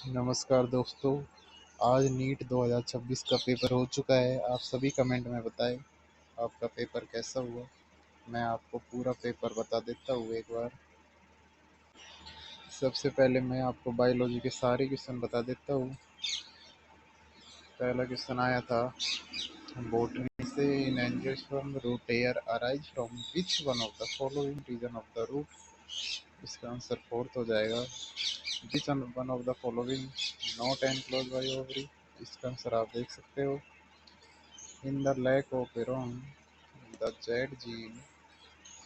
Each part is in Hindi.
नमस्कार दोस्तों। आज नीट 2026 का पेपर हो चुका है। आप सभी कमेंट में बताएं आपका पेपर कैसा हुआ। मैं आपको पूरा पेपर बता देता हूँ एक बार। सबसे पहले मैं आपको बायोलॉजी के सारे क्वेश्चन बता देता हूँ। पहला क्वेश्चन आया था बॉटनी से, in angiosperm root are arise from which one of the following region of the root. इसका आंसर फोर्थ हो जाएगा। Which one of the following not enclose by ovary. इसका आंसर आप देख सकते हो। In the lack of iron, the Z gene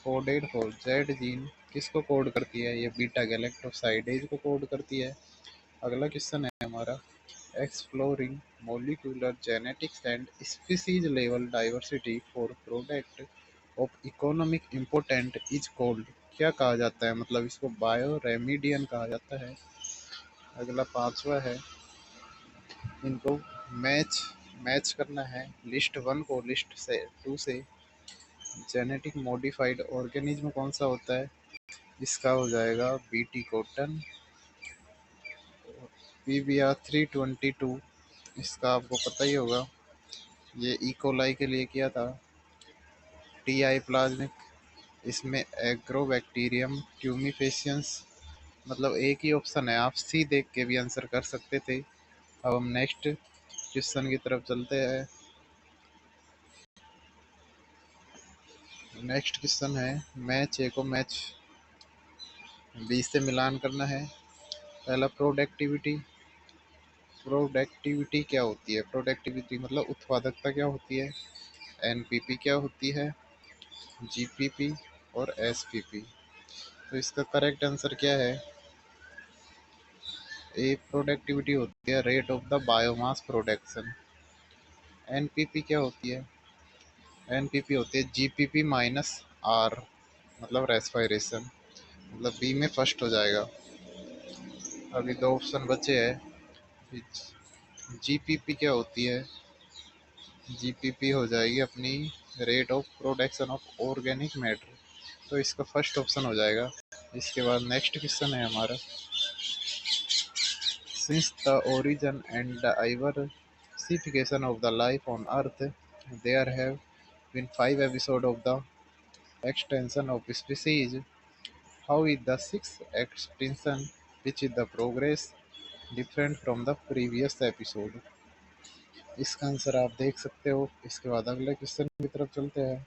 coded for Z gene किसको कोड करती है? ये बीटा गैलेक्टोसाइडेज को कोड करती है। अगला क्वेश्चन है हमारा, exploring molecular genetics and species level diversity for product of economic important is called. क्या कहा जाता है? मतलब इसको बायो रेमिडियन कहा जाता है। अगला पांचवा है, इनको मैच मैच करना है लिस्ट वन को लिस्ट से टू से। जेनेटिक मॉडिफाइड ऑर्गेनिज्म कौन सा होता है? इसका हो जाएगा बीटी कॉटन। पीबीआर 322, इसका आपको पता ही होगा, ये इकोलाई के लिए किया था। टीआई प्लाज्मिक, इसमें एग्रोबैक्टीरियम ट्यूमिफेसियंस। मतलब एक ही ऑप्शन है, आप सी देख के भी आंसर कर सकते थे। अब हम नेक्स्ट क्वेश्चन की तरफ चलते हैं। नेक्स्ट क्वेश्चन है, मैच ए को मैच बी से मिलान करना है। पहला प्रोडक्टिविटी। प्रोडक्टिविटी क्या होती है? प्रोडक्टिविटी मतलब उत्पादकता क्या होती है? एनपीपी क्या होती है? जीपीपी और एसपीपी। तो इसका करेक्ट आंसर क्या है? ए प्रोडक्टिविटी होती है rate of the biomass production. NPP क्या होती है? एनपीपी होती है जीपीपी माइनस आर, मतलब रेस्पिरेशन। मतलब बी में फर्स्ट हो जाएगा। अभी दो ऑप्शन बचे हैं। जीपीपी क्या होती है? जीपीपी हो जाएगी अपनी rate of production of organic matter. तो इसका फर्स्ट ऑप्शन हो जाएगा। इसके बाद नेक्स्ट क्वेश्चन है हमारा, since the origin and the diversification of the life on earth, there have been 5 episodes of the extinction of species. How is the sixth extinction, which is the progress, different from the previous episode? इसका आंसर आप देख सकते हो। इसके बाद अगले क्वेश्चन की तरफ चलते हैं।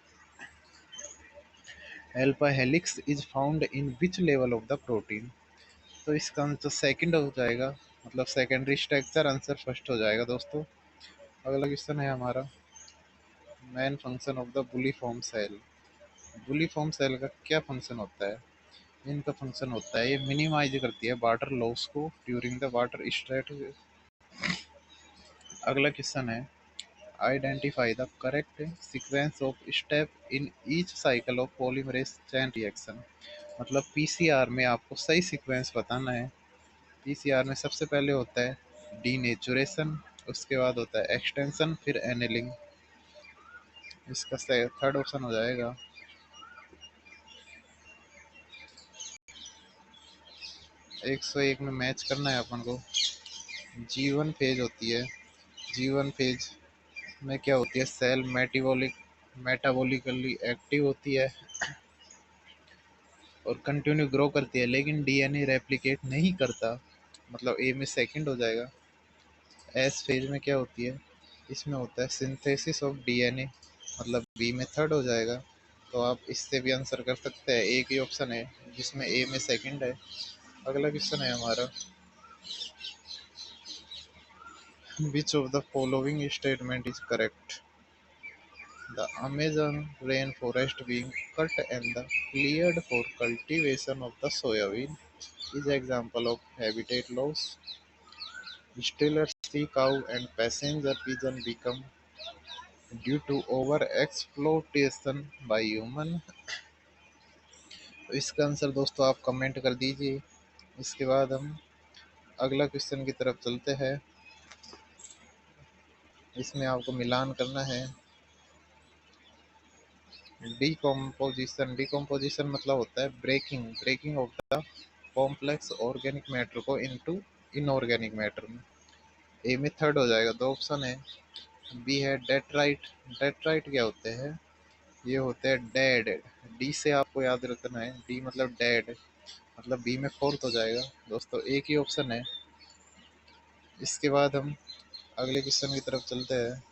Alpha helix is found in which level of the protein. तो इसका आंसर सेकंड हो जाएगा, मतलब सेकेंडरी स्ट्रक्चर। आंसर फर्स्ट हो जाएगा दोस्तों। अगला क्वेश्चन है हमारा, main function of the bulliform cell. Bulliform cell का क्या फंक्शन होता है? इनका फंक्शन होता है, ये मिनिमाइज करती है वाटर लॉस को ड्यूरिंग द वाटर स्ट्रेट। अगला क्वेश्चन है, identify the correct sequence of step in each cycle of polymerase chain reaction. मतलब पीसीआर में आपको सही सीक्वेंस बताना है। पीसीआर में सबसे पहले होता है डीनेचुरेशन, उसके बाद होता है एक्सटेंशन, फिर एनेलिंग। इसका थर्ड ऑप्शन हो जाएगा। 101 में मैच करना है अपन को। जीवन फेज होती है। जीवन फेज में क्या होती है? सेल मेटाबॉलिकली एक्टिव होती है और कंटिन्यू ग्रो करती है, लेकिन डीएनए रेप्लिकेट नहीं करता। मतलब ए में सेकंड हो जाएगा। एस फेज में क्या होती है? इसमें होता है सिंथेसिस ऑफ डीएनए, मतलब बी में थर्ड हो जाएगा। तो आप इससे भी आंसर कर सकते हैं, एक ही ऑप्शन है जिसमें ए में सेकंड है। अगला क्वेश्चन है हमारा, विच of the following statement is correct? The Amazon rainforest being cut and the cleared for cultivation of the soybean is example of habitat loss. Steelers sea cow and passenger pigeon become due to over exploitation by human। तो इसका आंसर दोस्तों आप कमेंट कर दीजिए। इसके बाद हम अगला क्वेश्चन की तरफ चलते हैं। इसमें आपको मिलान करना है डिकम्पोजिशन मतलब होता है breaking of the complex organic matter को इनटू इनऑर्गेनिक मैटर में। ए में थर्ड हो जाएगा, दो ऑप्शन है। बी है डेट्राइट। डेट्राइट क्या होते हैं? ये होते हैं डेड। डी से आपको याद रखना है, डी मतलब डेड, मतलब बी में फोर्थ हो जाएगा। दोस्तों एक ही ऑप्शन है। इसके बाद हम अगले क्वेश्चन की तरफ चलते हैं।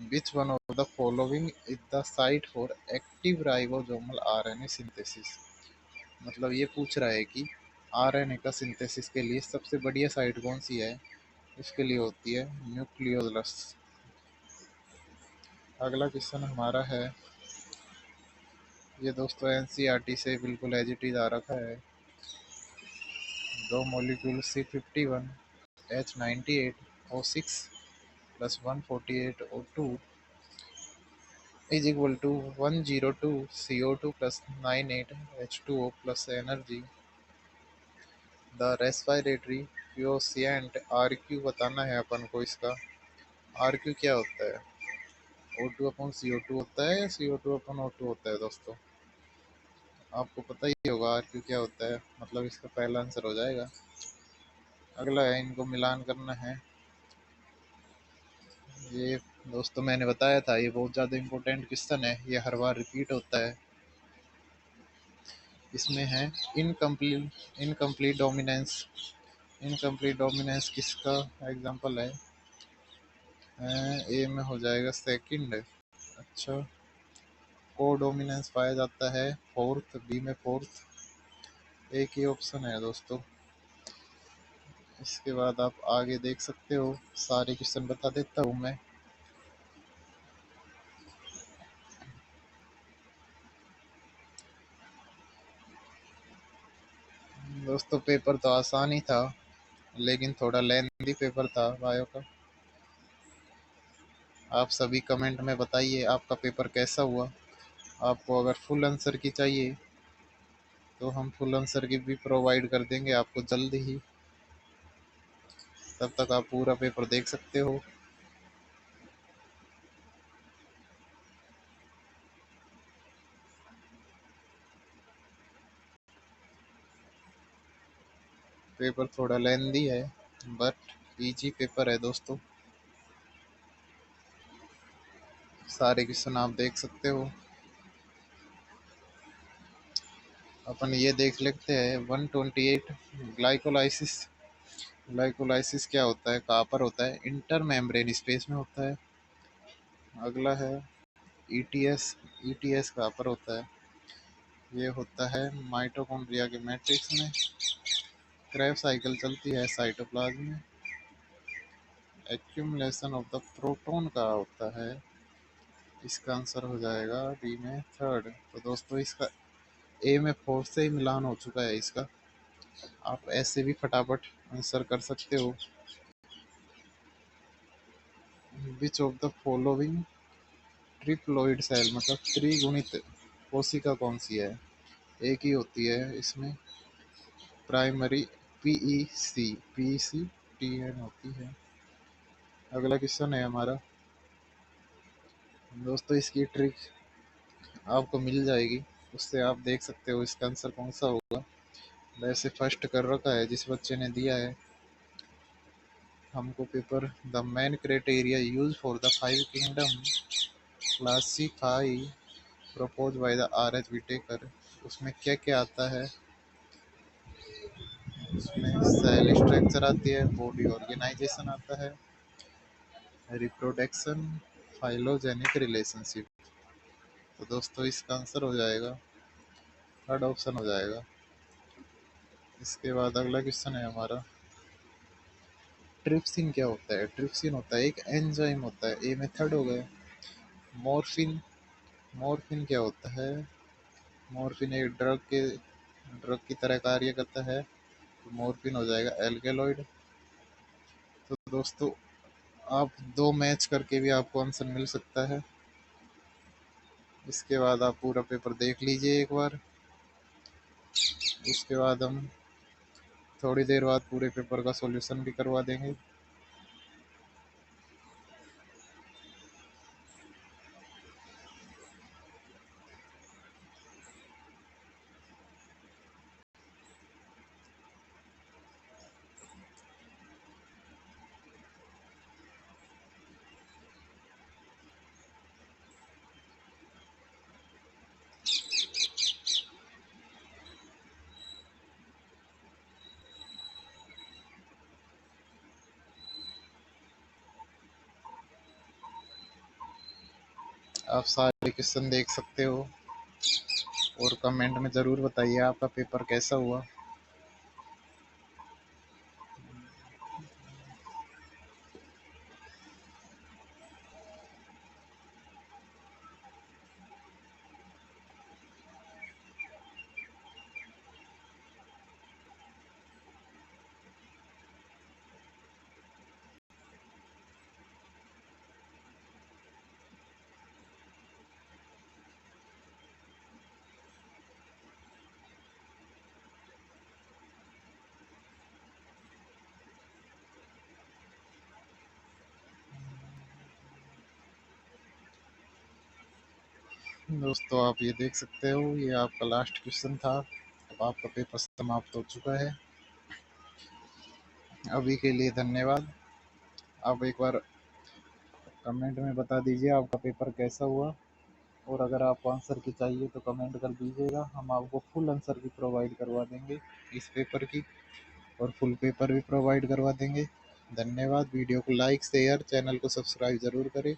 विच one of the following is the site for active ribosomal RNA synthesis. मतलब ये पूछ रहा है कि आरएनए का सिंथेसिस के लिए सबसे बढ़िया साइट कौन सी है। इसके लिए होती है न्यूक्लियोलस। अगला क्वेश्चन हमारा है, ये दोस्तों एनसीईआरटी से बिल्कुल एज इट इज आ रखा है। दो molecule C51 H98O6 plus 148O2 is equal to 102 CO2 plus 98H2O plus energy. The respiratory quotient RQ बताना है अपन को इसका। RQ क्या होता है? O2 अपन CO2 होता है या CO2 अपन O2 होता है? दोस्तों आपको पता ही होगा RQ क्या होता है, मतलब इसका पहला आंसर हो जाएगा। अगला है, इनको मिलान करना है। ये दोस्तों मैंने बताया था, ये बहुत ज़्यादा इम्पोर्टेंट क्वेश्चन है, ये हर बार रिपीट होता है। इसमें है incomplete incomplete dominance. Incomplete dominance किसका एग्जांपल है? ए में हो जाएगा सेकंड। अच्छा, को डोमिनेंस पाया जाता है फोर्थ, बी में फोर्थ। एक ही ऑप्शन है दोस्तों। इसके बाद आप आगे देख सकते हो, सारे क्वेश्चन बता देता हूँ मैं। दोस्तों पेपर तो आसान ही था, लेकिन थोड़ा लेंथी पेपर था बायो का। आप सभी कमेंट में बताइए आपका पेपर कैसा हुआ। आपको अगर फुल आंसर की चाहिए तो हम फुल आंसर की भी प्रोवाइड कर देंगे आपको जल्दी ही। तब तक आप पूरा पेपर देख सकते हो। पेपर थोड़ा लेंदी है बट इजी पेपर है दोस्तों। सारे क्वेश्चन आप देख सकते हो। अपन ये देख लेते हैं 128 ग्लाइकोलाइसिस। ग्लाइकोलाइसिस क्या होता है? कहाँ पर होता है? इंटर मेम्ब्रेन स्पेस में होता है। अगला है ईटीएस। ईटीएस कहाँ पर होता है? ये होता है माइटोकॉन्ड्रिया के मैट्रिक्स में। क्रेब साइकिल चलती है साइटोप्लाज्म में। एक्यूमुलेशन ऑफ द प्रोटॉन का होता है। इसका आंसर हो जाएगा डी में थर्ड। तो दोस्तों इसका ए में फोर्थ से ही मिलान हो चुका है इसका। आप ऐसे भी फटाफट आंसर कर सकते हो। Which of the following triploid cell, मतलब त्रिगुणित कोशिका कौन सी है? एक ही होती है इसमें, प्राइमरी पीईसी। पीईसी टीएन होती है। अगला क्वेश्चन है हमारा। दोस्तों इसकी ट्रिक आपको मिल जाएगी, उससे आप देख सकते हो इसका आंसर कौन सा होगा। वैसे फर्स्ट कर रखा है जिस बच्चे ने दिया है हमको paper. The main criteria use for the five kingdom classify propose by the R H Whittaker, उसमें क्या क्या आता है? उसमें सेल स्ट्रक्चर आती है, बॉडी ऑर्गेनाइजेशन आता है, रिप्रोडक्शन, फाइलोजेनिक रिलेशनशिप। तो दोस्तों इसका आंसर हो जाएगा थर्ड ऑप्शन हो जाएगा। इसके बाद अगला क्वेश्चन है हमारा, ट्रिप्सिन क्या होता है? ट्रिप्सिन होता है एक एंजाइम होता है। ए में थर्ड हो गए। मॉर्फिन। मॉर्फिन क्या होता है? मॉर्फिन एक ड्रग की तरह कार्य करता है। तो मॉर्फिन हो जाएगा एल्केलॉइड। तो दोस्तों आप दो मैच करके भी आपको आंसर मिल सकता है। इसके बाद आप पूरा पेपर देख लीजिए एक बार। उसके बाद हम थोड़ी देर बाद पूरे पेपर का सॉल्यूशन भी करवा देंगे। आप सारे क्वेश्चन देख सकते हो और कमेंट में ज़रूर बताइए आपका पेपर कैसा हुआ। दोस्तों आप ये देख सकते हो, ये आपका लास्ट क्वेश्चन था। अब आपका पेपर समाप्त हो चुका है। अभी के लिए धन्यवाद। आप एक बार कमेंट में बता दीजिए आपका पेपर कैसा हुआ, और अगर आपको आंसर की चाहिए तो कमेंट कर दीजिएगा, हम आपको फुल आंसर भी प्रोवाइड करवा देंगे इस पेपर की, और फुल पेपर भी प्रोवाइड करवा देंगे। धन्यवाद। वीडियो को लाइक शेयर, चैनल को सब्सक्राइब ज़रूर करें।